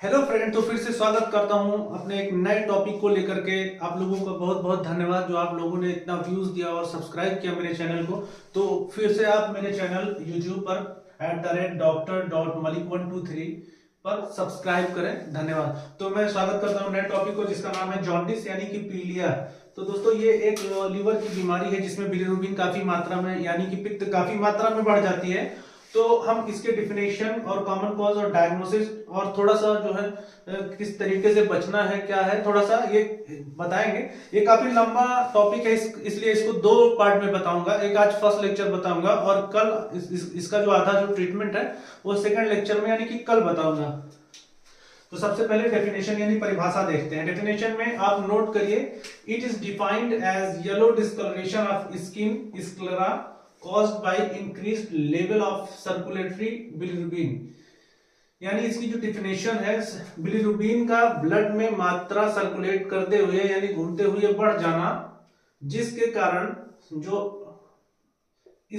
Hello friend, तो फिर से स्वागत करता हूं अपने एक नए टॉपिक को लेकर के। आप लोगों का बहुत बहुत धन्यवाद जो आप लोगों ने इतना व्यूज दिया और सब्सक्राइब किया मेरे चैनल को। तो फिर से आप मेरे चैनल यूट्यूब पर @Dr.Malik123 पर सब्सक्राइब करें। धन्यवाद। तो मैं स्वागत करता हूं नए टॉपिक को जिसका नाम है जॉन्डिस यानी कि पीलिया। तो दोस्तों ये एक लीवर की बीमारी है जिसमें बिलिरुबिन काफी मात्रा में यानी कि पित्त काफी मात्रा में बढ़ जाती है। तो हम इसके डिफिनेशन और कॉमन कॉज और डायग्नोसिस और थोड़ा सा जो है किस तरीके से बचना है क्या है थोड़ा सा ये बताएंगे। ये काफी लंबा टॉपिक है इसलिए इसको दो पार्ट में बताऊंगा। एक आज फर्स्ट लेक्चर बताऊंगा और कल इसका जो आधा जो ट्रीटमेंट है वो सेकंड लेक्चर में यानी कि कल बताऊंगा। तो सबसे पहले डेफिनेशन यानी परिभाषा देखते हैं। डेफिनेशन में आप नोट करिए, it is defined as yellow discoloration of skin sclera caused by increased level of circulatory bilirubin। यानी इसकी जो डिफिनेशन है, बिलिरुबिन का ब्लड में मात्रा सर्कुलेट करते हुए यानी घूमते हुए बढ़ जाना, जिसके कारण जो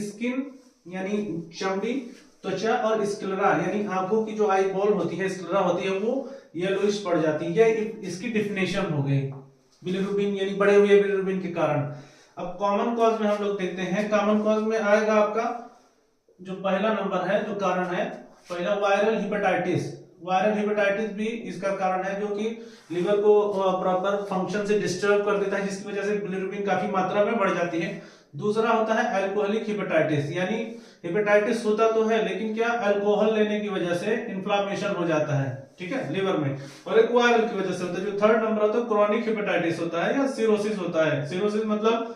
स्किन यानी चमड़ी, त्वचा और स्क्लेरा यानी आंखों की जो आई बॉल होती है, स्क्लेरा होती है, वो येलोइश पड़ जाती है। इसकी डिफिनेशन हो गई बिलिरुबिन यानी बढ़े हुए बिलिरुबिन के कारण। अब कॉमन कॉज में हम लोग देखते हैं। कॉमन कॉज में आएगा आपका जो पहला नंबर है, जो कारण है पहला वायरल हिपेटाइटिस। वायरल हिपेटाइटिस भी इसका कारण है जो कि लिवर को प्रॉपर फंक्शन से डिस्टर्ब कर देता है, जिसकी वजह से बिलिरुबिन काफी मात्रा में बढ़ जाती है। दूसरा होता है अल्कोहलिक हिपेटाइटिस, यानी हिपेटाइटिस होता तो है लेकिन क्या अल्कोहल लेने की वजह से इन्फ्लामेशन हो जाता है, ठीक है, लिवर में। और एक वायरल की वजह से होता है। जो थर्ड नंबर होता है क्रोनिक हिपेटाइटिस होता है या सिरोसिस होता है। सिरोसिस मतलब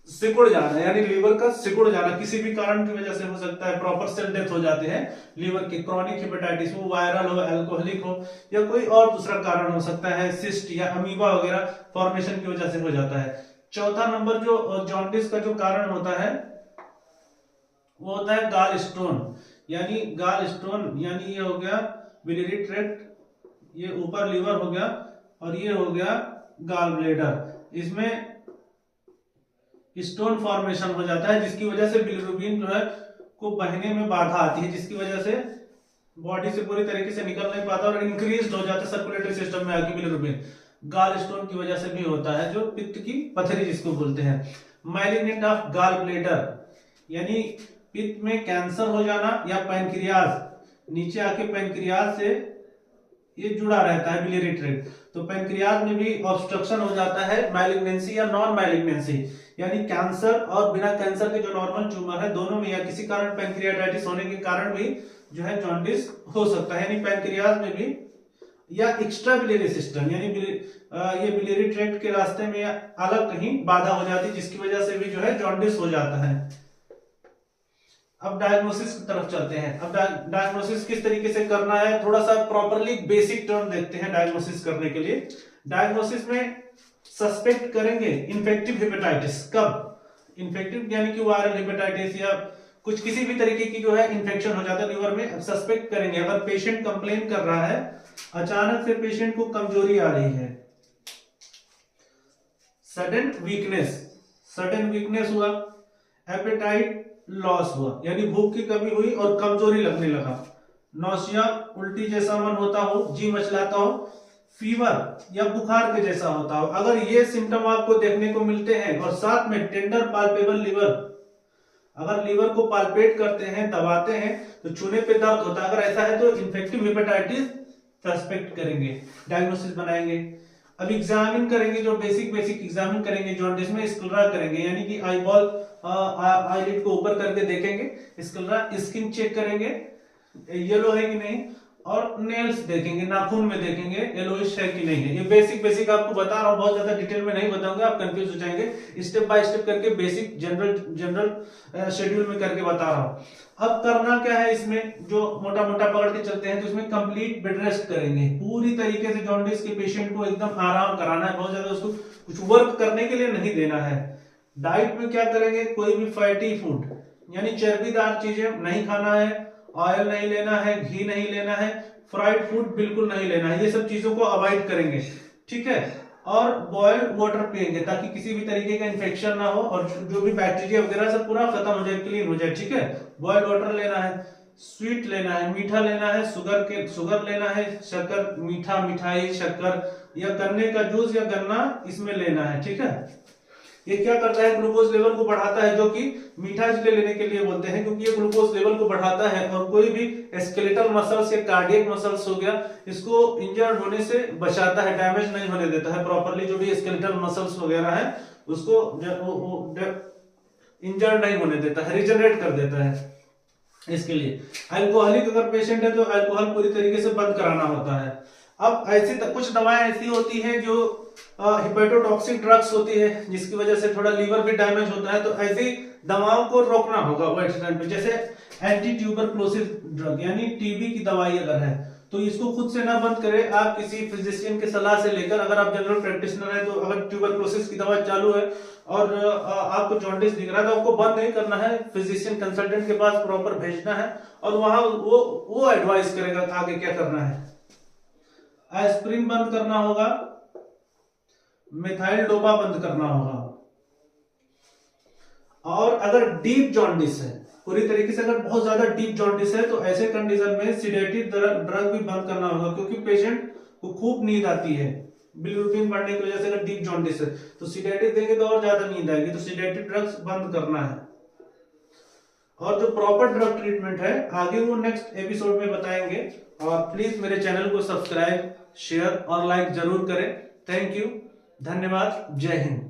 सिकुड़ जाना, यानी लीवर का सिकुड़ जाना किसी भी कारण की वजह से हो सकता है। प्रॉपर सेल डेथ हो जाते हैं लीवर की। क्रोनिक हिपेटाइटिस वो वायरल हो, अल्कोहलिक हो या कोई और दूसरा कारण हो सकता है, सिस्ट या अमीबा वगैरह फॉर्मेशन की वजह से हो जाता है। चौथा नंबर जो जॉन्डिस का जो कारण होता है वो होता है गाल स्टोन। यानी गाल स्टोन यानी ये हो गया बिलियरी ट्रैक्ट, ये ऊपर लीवर हो गया और ये हो गया गाल ब्लेडर। इसमें स्टोन फॉर्मेशन हो जाता है जिसकी वजह से बिलिरुबिन जो है को बहने में बाधा आती है, जिसकी वजह से बॉडी से पूरी तरीके से निकल नहीं पाता और इंक्रीज हो जाता है सर्कुलेटरी सिस्टम में आके बिलिरुबिन। गाल स्टोन की वजह से भी होता है, जो पित्त की पथरी जिसको बोलते हैं। मैलिग्नेंट ऑफ गाल ब्लेडर यानी पित्त में कैंसर हो जाना या पैनक्रियाज नीचे आके पैनक्रियाज से ये जुड़ा रहता है बिलियरी ट्रैक्ट, तो पैनक्रियाज में भी ऑब्स्ट्रक्शन हो जाता है। मैलिग्नेंसी या नॉन मैलिग्नेंसी यानी कैंसर और बिना कैंसर के जो नॉर्मल ट्यूमर है दोनों में या किसी कारण पैनक्रियाटाइटिस होने के कारण भी जो है जॉन्डिस हो सकता है। यानी पैनक्रियाज में भी या एक्स्ट्रा बिलियरी सिस्टम यानी ये बिलियरी ट्रैक्ट के रास्ते में अलग कहीं बाधा हो जाती है, जिसकी वजह से भी जो है जॉन्डिस हो जाता है। अब डायग्नोसिस की तरफ चलते हैं। अब डायग्नोसिस किस तरीके से करना है, थोड़ा सा प्रॉपरली बेसिक टर्म देखते हैं डायग्नोसिस करने के लिए। डायग्नोसिस में सस्पेक्ट करेंगे इन्फेक्टिव हेपेटाइटिस। कब? इन्फेक्टिव यानी कि वायरल हेपेटाइटिस या कुछ किसी भी तरीके की जो है इन्फेक्शन हो जाता है लीवर में, सस्पेक्ट करेंगे। अगर पेशेंट कंप्लेन कर रहा है अचानक से पेशेंट को कमजोरी आ रही है, सडन वीकनेस हुआ, एपेटाइट लॉस हुआ यानी भूख की कमी हुई और कमजोरी लगने लगा, नौसिया उल्टी जैसा मन होता हो, जी मचलाता हो, फीवर या बुखार के जैसा होता हो, अगर ये सिम्टम आपको देखने को मिलते हैं और साथ में टेंडर पाल्पेबल लीवर, अगर लीवर को पाल्पेट करते हैं, दबाते हैं तो छूने पे दर्द होता है, अगर ऐसा है तो इन्फेक्टिव हेपेटाइटिस सस्पेक्ट करेंगे, डायग्नोसिस बनाएंगे। अब एग्जामिन करेंगे, जो बेसिक एग्जामिन करेंगे जॉन्डिस में, स्क्लेरा करेंगे यानी कि आई बॉल आईलिड को ऊपर करके देखेंगे, स्क्लेरा, स्किन चेक करेंगे येलो है कि नहीं, और नेल्स देखेंगे, नाखून में देखेंगे येलोइश है कि नहीं है। ये बेसिक आपको बता रहा हूं, बहुत ज्यादा डिटेल में नहीं बताऊंगा, आप कंफ्यूज हो जाएंगे। स्टेप बाय स्टेप करके बेसिक जनरल शेड्यूल में करके बता रहा हूं। अब करना क्या है, इसमें जो मोटा मोटा पकड़ के चलते हैं तो इसमें कंप्लीट बेड रेस्ट करेंगे। पूरी तरीके से जॉन्डिस के पेशेंट को एकदम आराम कराना है, बहुत ज्यादा उसको कुछ वर्क करने के लिए नहीं देना है। डाइट में क्या करेंगे, कोई भी फैटी फूड यानी चर्बीदार चीजें नहीं खाना है, ऑयल नहीं लेना है, घी नहीं लेना है, फ्राइड फूड बिल्कुल नहीं लेना है, ये सब चीजों को अवॉइड करेंगे, ठीक है। और बॉइल्ड वाटर पिएंगे ताकि किसी भी तरीके का इन्फेक्शन ना हो और जो भी बैक्टीरिया वगैरह सब पूरा खत्म हो जाए, क्लीन हो जाए, ठीक है। बॉइल्ड वाटर लेना है। स्वीट लेना है, मीठा लेना है, शुगर लेना है, शक्कर, मीठा, मिठाई, शक्कर या गन्ने का जूस या गन्ना इसमें लेना है। ठीक है, ये क्या करता है, ग्लूकोज लेवल को बढ़ाता है, जो कि मीठा इसलिए लेने के लिए बोलते हैं क्योंकि ये ग्लूकोज लेवल को बढ़ाता है और कोई भी स्केलेटल मसल्स या कार्डियक मसल्स हो गया, इसको इंजर्ड होने से बचाता है, डैमेज नहीं होने देता है प्रॉपरली। जो भी स्केलेटल मसल्स वगैरह है उसको इंजर्ड नहीं होने देता है, रिजनरेट कर देता है। इसके लिए अल्कोहलिक अगर पेशेंट है तो अल्कोहल पूरी तरीके से बंद कराना होता है। अब कुछ दवाएं ऐसी होती हैं जो हिपेटोटॉक्सिक ड्रग्स होती है, जिसकी वजह से थोड़ा लीवर भी डैमेज होता है, तो ऐसी दवाओं को रोकना होगा वो टाइम पे। जैसे एंटी ट्यूबरक्लोसिस ड्रग यानी टीबी की दवाई अगर है तो इसको खुद से ना बंद करें, आप किसी फिजिशियन की सलाह से लेकर, अगर आप जनरल प्रैक्टिशनर है तो अगर ट्यूबरक्लोसिस की दवा चालू है और आपको जॉन्डिस दिख रहा है तो आपको बंद नहीं करना है, फिजिशियन कंसल्टेंट के पास प्रॉपर भेजना है और वहां वो एडवाइस करेगा आगे क्या करना है। एस्प्रिन बंद करना होगा, मिथाइल डोपा बंद करना होगा। और अगर डीप जॉन्डिस है, पूरी तरीके से अगर बहुत ज्यादा डीप जॉन्डिस है तो ऐसे कंडीशन में सिडेटिव ड्रग भी बंद करना होगा, क्योंकि पेशेंट को खूब नींद आती है बिलिरुबिन बढ़ने की वजह से। अगर डीप जॉन्डिस है तो सिडेटिव देंगे तो और ज्यादा नींद आएगी, तो सिडेटिव ड्रग्स बंद करना है। और जो प्रॉपर ड्रग ट्रीटमेंट है आगे वो नेक्स्ट एपिसोड में बताएंगे। और प्लीज मेरे चैनल को सब्सक्राइब, शेयर और लाइक जरूर करें। थैंक यू, धन्यवाद, जय हिंद।